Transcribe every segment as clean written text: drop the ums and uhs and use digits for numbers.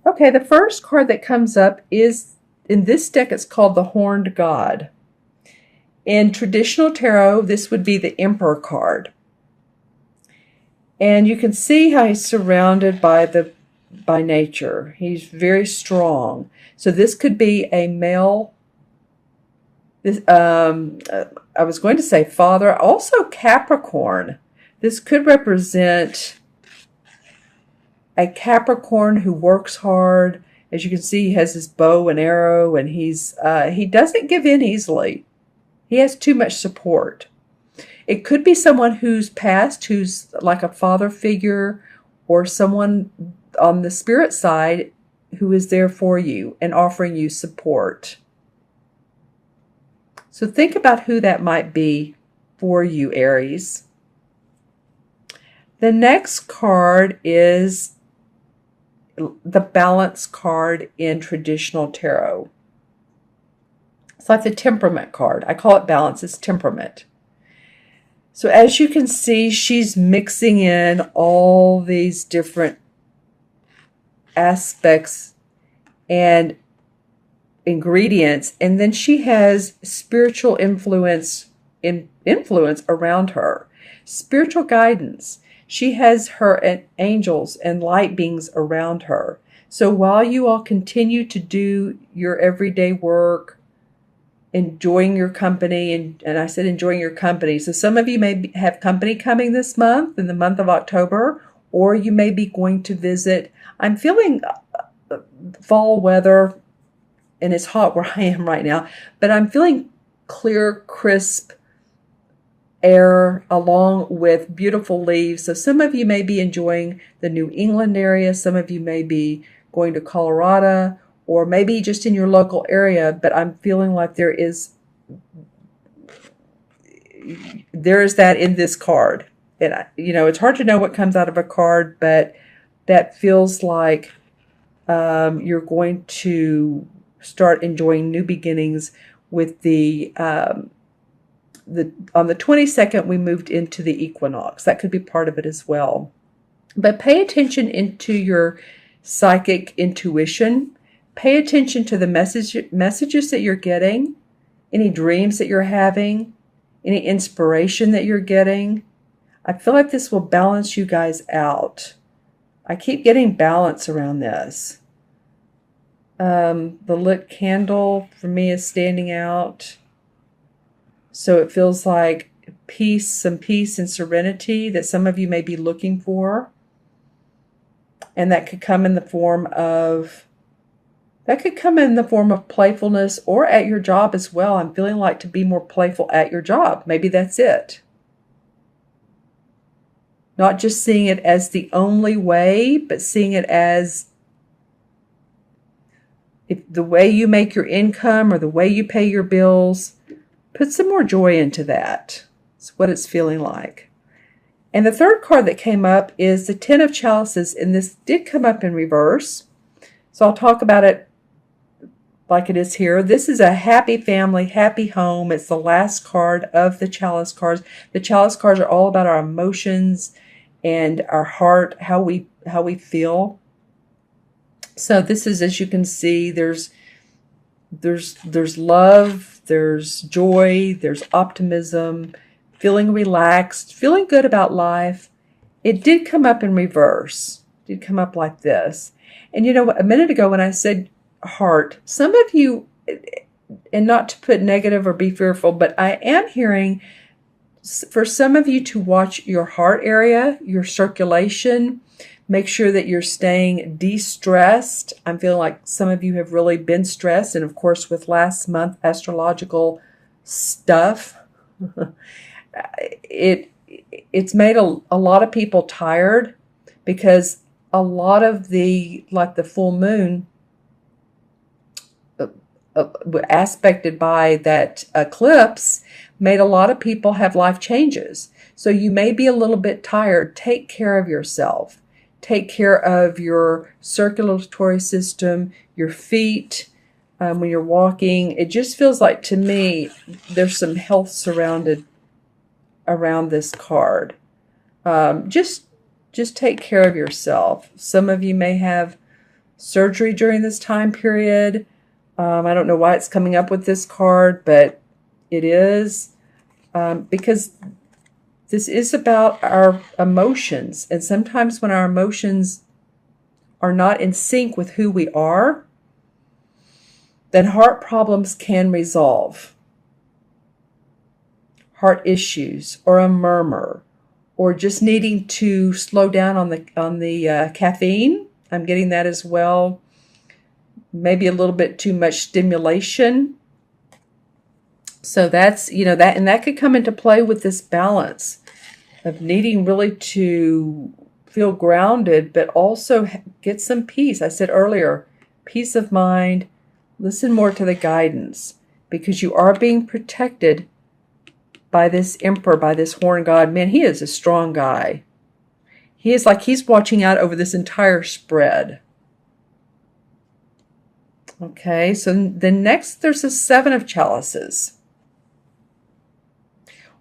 Okay, the first card that comes up is, in this deck, it's called the Horned God. In traditional tarot, this would be the Emperor card. And you can see how he's surrounded by nature. He's very strong. So this could be a male. This I was going to say father, also Capricorn. This could represent a Capricorn who works hard. As you can see, he has his bow and arrow, and he doesn't give in easily. He has too much support. It could be someone who's passed, who's like a father figure, or someone on the spirit side who is there for you and offering you support. So think about who that might be for you, Aries. The next card is the Balance card in traditional tarot. It's like the Temperament card. I call it Balance. It's temperament. So as you can see, she's mixing in all these different aspects and ingredients, and then she has spiritual influence around her, spiritual guidance. She has her angels and light beings around her. So while you all continue to do your everyday work, enjoying your company, and I said enjoying your company. So some of you may have company coming this month, in the month of October, or you may be going to visit. I'm feeling fall weather, and it's hot where I am right now, but I'm feeling clear, crisp air along with beautiful leaves. So some of you may be enjoying the New England area. Some of you may be going to Colorado, or maybe just in your local area, but I'm feeling like there is that in this card. And, it's hard to know what comes out of a card, but that feels like you're going to start enjoying new beginnings with on the 22nd, we moved into the equinox. That could be part of it as well. But pay attention into your psychic intuition. Pay attention to the messages that you're getting, any dreams that you're having, any inspiration that you're getting. I feel like this will balance you guys out. I keep getting balance around this. The lit candle for me is standing out. So it feels like peace, some peace and serenity that some of you may be looking for. And that could come in the form of playfulness, or at your job as well. I'm feeling like to be more playful at your job. Maybe that's it. Not just seeing it as the only way, but seeing it as if the way you make your income or the way you pay your bills. Put some more joy into that. It's what it's feeling like. And the third card that came up is the Ten of Chalices, and this did come up in reverse. So I'll talk about it like it is here. This is a happy family, happy home. It's the last card of the Chalice cards. The Chalice cards are all about our emotions and our heart, how we feel. So this is, as you can see, there's love, there's joy, there's optimism, feeling relaxed, feeling good about life. It did come up in reverse. It did come up like this. And a minute ago when I said heart, some of you, and not to put negative or be fearful, but I am hearing for some of you to watch your heart area, your circulation. Make sure that you're staying de-stressed. I'm feeling like some of you have really been stressed. And of course, with last month astrological stuff, it's made a lot of people tired, because a lot of the full moon aspected by that eclipse made a lot of people have life changes. So you may be a little bit tired. Take care of yourself. Take care of your circulatory system, your feet, when you're walking. It just feels like, to me, there's some health surrounded around this card. Just take care of yourself. Some of you may have surgery during this time period. I don't know why it's coming up with this card, but it is, because this is about our emotions. And sometimes when our emotions are not in sync with who we are, then heart problems can resolve. Heart issues, or a murmur, or just needing to slow down on the caffeine. I'm getting that as well. Maybe a little bit too much stimulation. So that's, that, and that could come into play with this balance of needing really to feel grounded, but also get some peace. I said earlier, peace of mind, listen more to the guidance, because you are being protected by this emperor, by this horn god. Man, he is a strong guy. He is like he's watching out over this entire spread. Okay, so then next there's a 7 of chalices.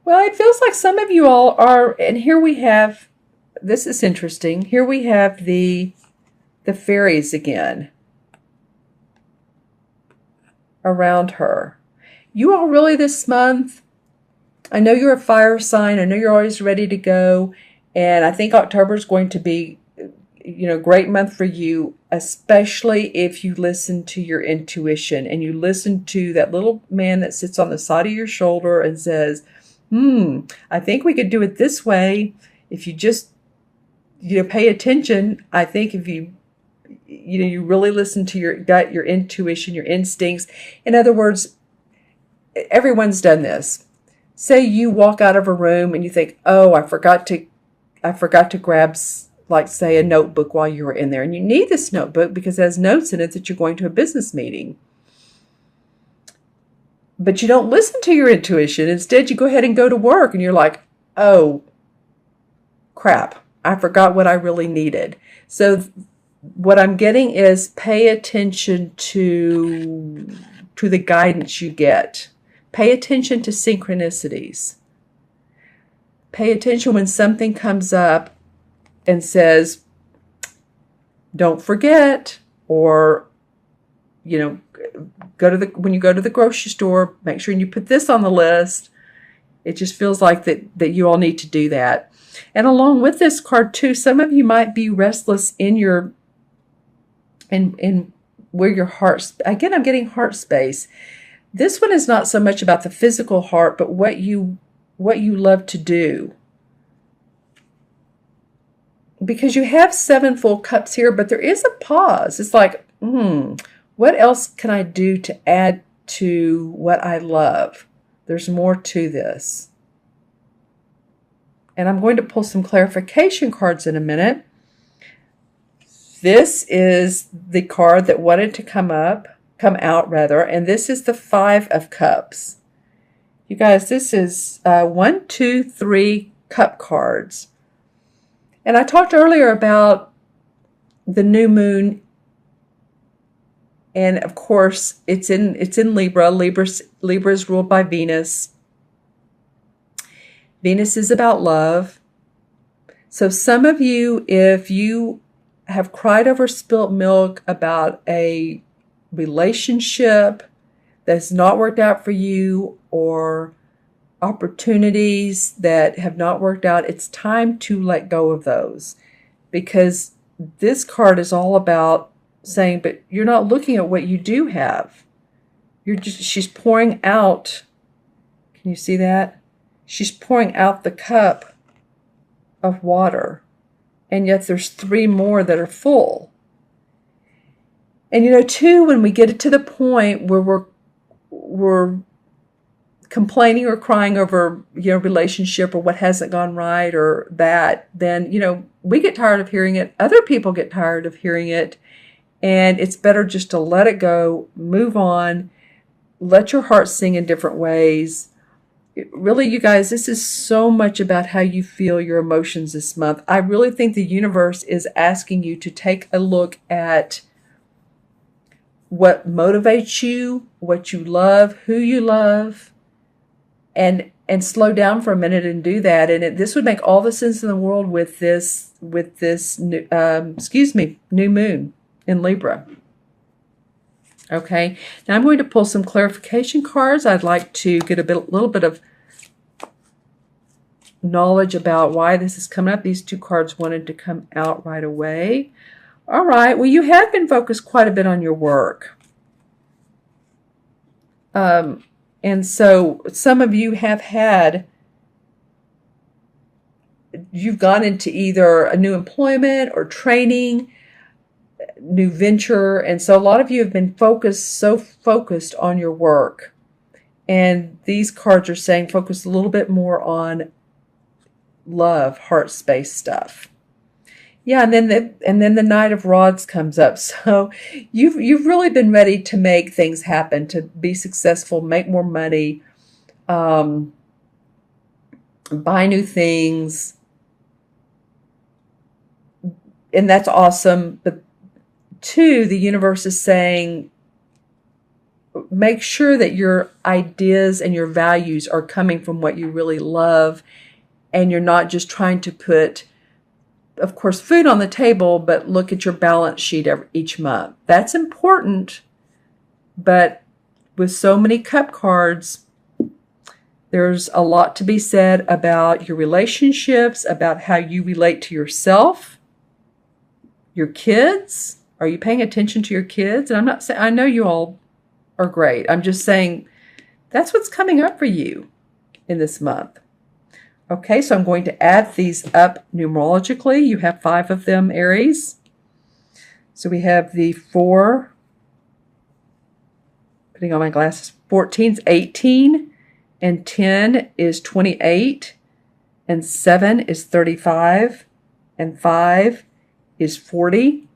Well, it feels like some of you all are, and here we have, this is interesting. Here we have the fairies again around her. You all really this month, I know you're a fire sign. I know you're always ready to go. And I think October is going to be, great month for you, especially if you listen to your intuition and you listen to that little man that sits on the side of your shoulder and says, I think we could do it this way. If you just, pay attention. I think if you really listen to your gut, your intuition, your instincts. In other words, everyone's done this. Say you walk out of a room and you think, oh, I forgot to grab, like, say, a notebook while you were in there. And you need this notebook because it has notes in it that you're going to a business meeting. But you don't listen to your intuition. Instead, you go ahead and go to work and you're like, oh, crap, I forgot what I really needed. So what I'm getting is pay attention to the guidance you get. Pay attention to synchronicities. Pay attention when something comes up and says, don't forget, or, when you go to the grocery store, make sure you put this on the list. It just feels like that you all need to do that. And along with this card too, some of you might be restless in where your heart, again, I'm getting heart space. This one is not so much about the physical heart, but what you love to do. Because you have 7 full cups here, but there is a pause. It's like, what else can I do to add to what I love? There's more to this. And I'm going to pull some clarification cards in a minute. This is the card that wanted to come out, and this is the 5 of Cups. You guys, this is 1, 2, 3 cup cards. And I talked earlier about the new moon, and of course it's in Libra. Libra is ruled by Venus. Venus is about love. So some of you, if you have cried over spilt milk about a relationship that's not worked out for you, or opportunities that have not worked out, it's time to let go of those, because this card is all about saying, but you're not looking at what you do have. She's pouring out. Can you see that? She's pouring out the cup of water, and yet there's 3 more that are full. And too, when we get it to the point where we're complaining or crying over, relationship or what hasn't gone right or that, then, we get tired of hearing it. Other people get tired of hearing it. And it's better just to let it go, move on, let your heart sing in different ways. Really, you guys, this is so much about how you feel, your emotions this month. I really think the universe is asking you to take a look at what motivates you, what you love, who you love, and slow down for a minute and do that. And this would make all the sense in the world with this new moon in Libra. Okay, now I'm going to pull some clarification cards. I'd like to get a little bit of knowledge about why this is coming up. These two cards wanted to come out right away. All right, well, you have been focused quite a bit on your work. And so some of you you've gone into either a new employment or training, new venture. And so a lot of you have been so focused on your work. And these cards are saying focus a little bit more on love, heart space stuff. Yeah, and then the Knight of Rods comes up. So you've really been ready to make things happen, to be successful, make more money, buy new things, and that's awesome. But two, the universe is saying, make sure that your ideas and your values are coming from what you really love, and you're not just trying to put, of course, food on the table, but look at your balance sheet each month. That's important, but with so many cup cards, there's a lot to be said about your relationships, about how you relate to yourself, your kids. Are you paying attention to your kids? And I'm not saying, I know you all are great. I'm just saying that's what's coming up for you in this month. Okay, so I'm going to add these up numerologically. You have 5 of them, Aries. So we have the 4, putting on my glasses, 14 is 18, and 10 is 28, and 7 is 35, and 5 is 40.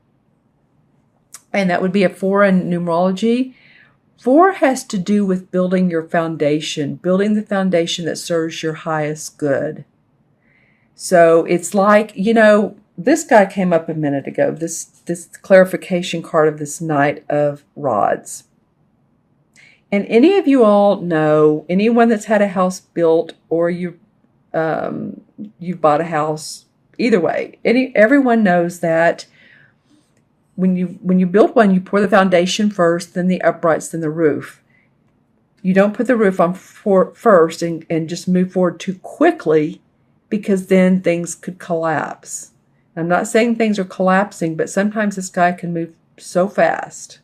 And that would be a 4 in numerology. 4 has to do with building your foundation, building the foundation that serves your highest good. So it's like, this guy came up a minute ago, this clarification card of this Knight of Rods. And any of you all know, anyone that's had a house built or you've bought a house, either way, everyone knows that when you build one, you pour the foundation first, then the uprights, then the roof. You don't put the roof on first and just move forward too quickly, because then things could collapse. I'm not saying things are collapsing, but sometimes this guy can move so fast.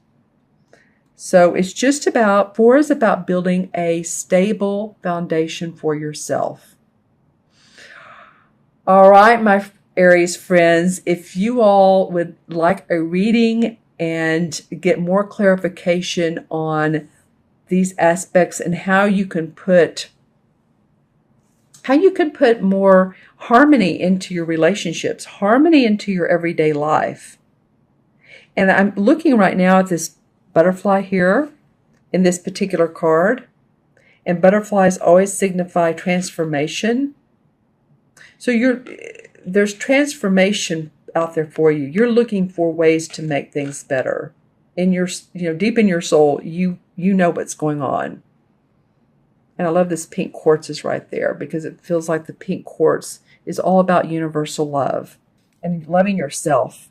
So it's just about, 4 is about building a stable foundation for yourself. All right, my Aries friends, if you all would like a reading and get more clarification on these aspects and how you can put more harmony into your relationships, harmony into your everyday life. And I'm looking right now at this butterfly here in this particular card, and butterflies always signify transformation. So there's transformation out there for you. You're looking for ways to make things better. In your, deep in your soul, you know what's going on. And I love this pink quartz is right there, because it feels like the pink quartz is all about universal love and loving yourself.